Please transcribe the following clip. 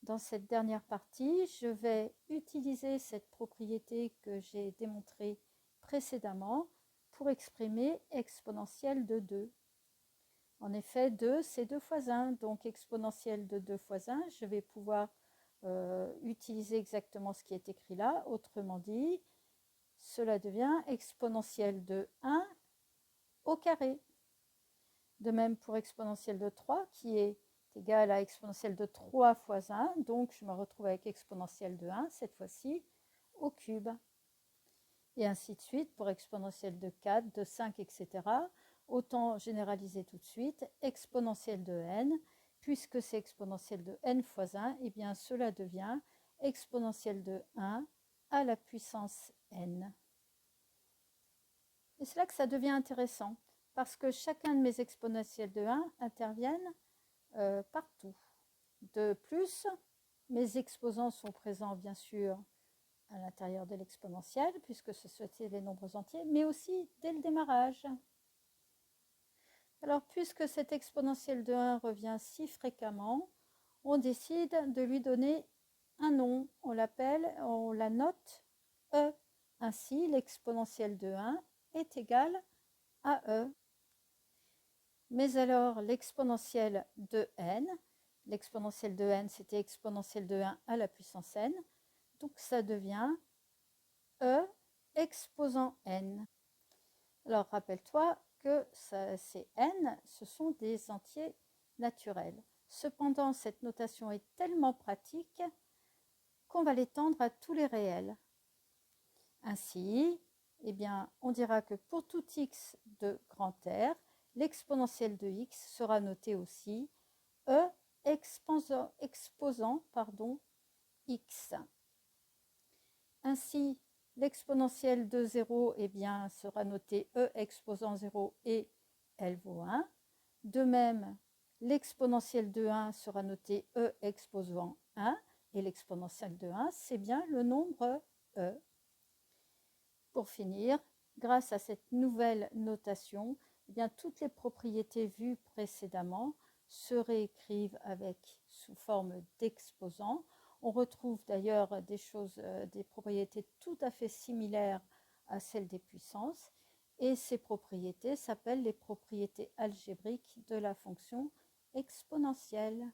Dans cette dernière partie, je vais utiliser cette propriété que j'ai démontrée précédemment pour exprimer exponentielle de 2. En effet, 2, c'est 2 fois 1, donc exponentielle de 2 fois 1, je vais pouvoir utiliser exactement ce qui est écrit là. Autrement dit, cela devient exponentielle de 1 au carré. De même pour exponentielle de 3 qui est égale à exponentielle de 3 fois 1, donc je me retrouve avec exponentielle de 1, cette fois-ci, au cube. Et ainsi de suite pour exponentielle de 4, de 5, etc. Autant généraliser tout de suite, exponentielle de n, puisque c'est exponentielle de n fois 1, et bien cela devient exponentielle de 1 à la puissance n. Et c'est là que ça devient intéressant, parce que chacun de mes exponentielles de 1 interviennent partout. De plus, mes exposants sont présents bien sûr à l'intérieur de l'exponentielle, puisque ce sont les nombres entiers, mais aussi dès le démarrage. Alors, puisque cette exponentielle de 1 revient si fréquemment, on décide de lui donner un nom. On la note E. Ainsi, l'exponentielle de 1 est égale à E. Mais alors, l'exponentielle de n, l'exponentielle de n, c'était exponentielle de 1 à la puissance n, donc ça devient E exposant n. Alors, rappelle-toi que ces n, ce sont des entiers naturels. Cependant, cette notation est tellement pratique qu'on va l'étendre à tous les réels. Ainsi, eh bien, on dira que pour tout x de grand R, l'exponentielle de x sera notée aussi E exposant x. Ainsi, l'exponentielle de 0 eh bien, sera notée E exposant 0 et elle vaut 1. De même, l'exponentielle de 1 sera notée E exposant 1 et l'exponentielle de 1, c'est bien le nombre E. Pour finir, grâce à cette nouvelle notation, eh bien, toutes les propriétés vues précédemment se réécrivent sous forme d'exposants. On retrouve d'ailleurs des propriétés tout à fait similaires à celles des puissances, et ces propriétés s'appellent les propriétés algébriques de la fonction exponentielle.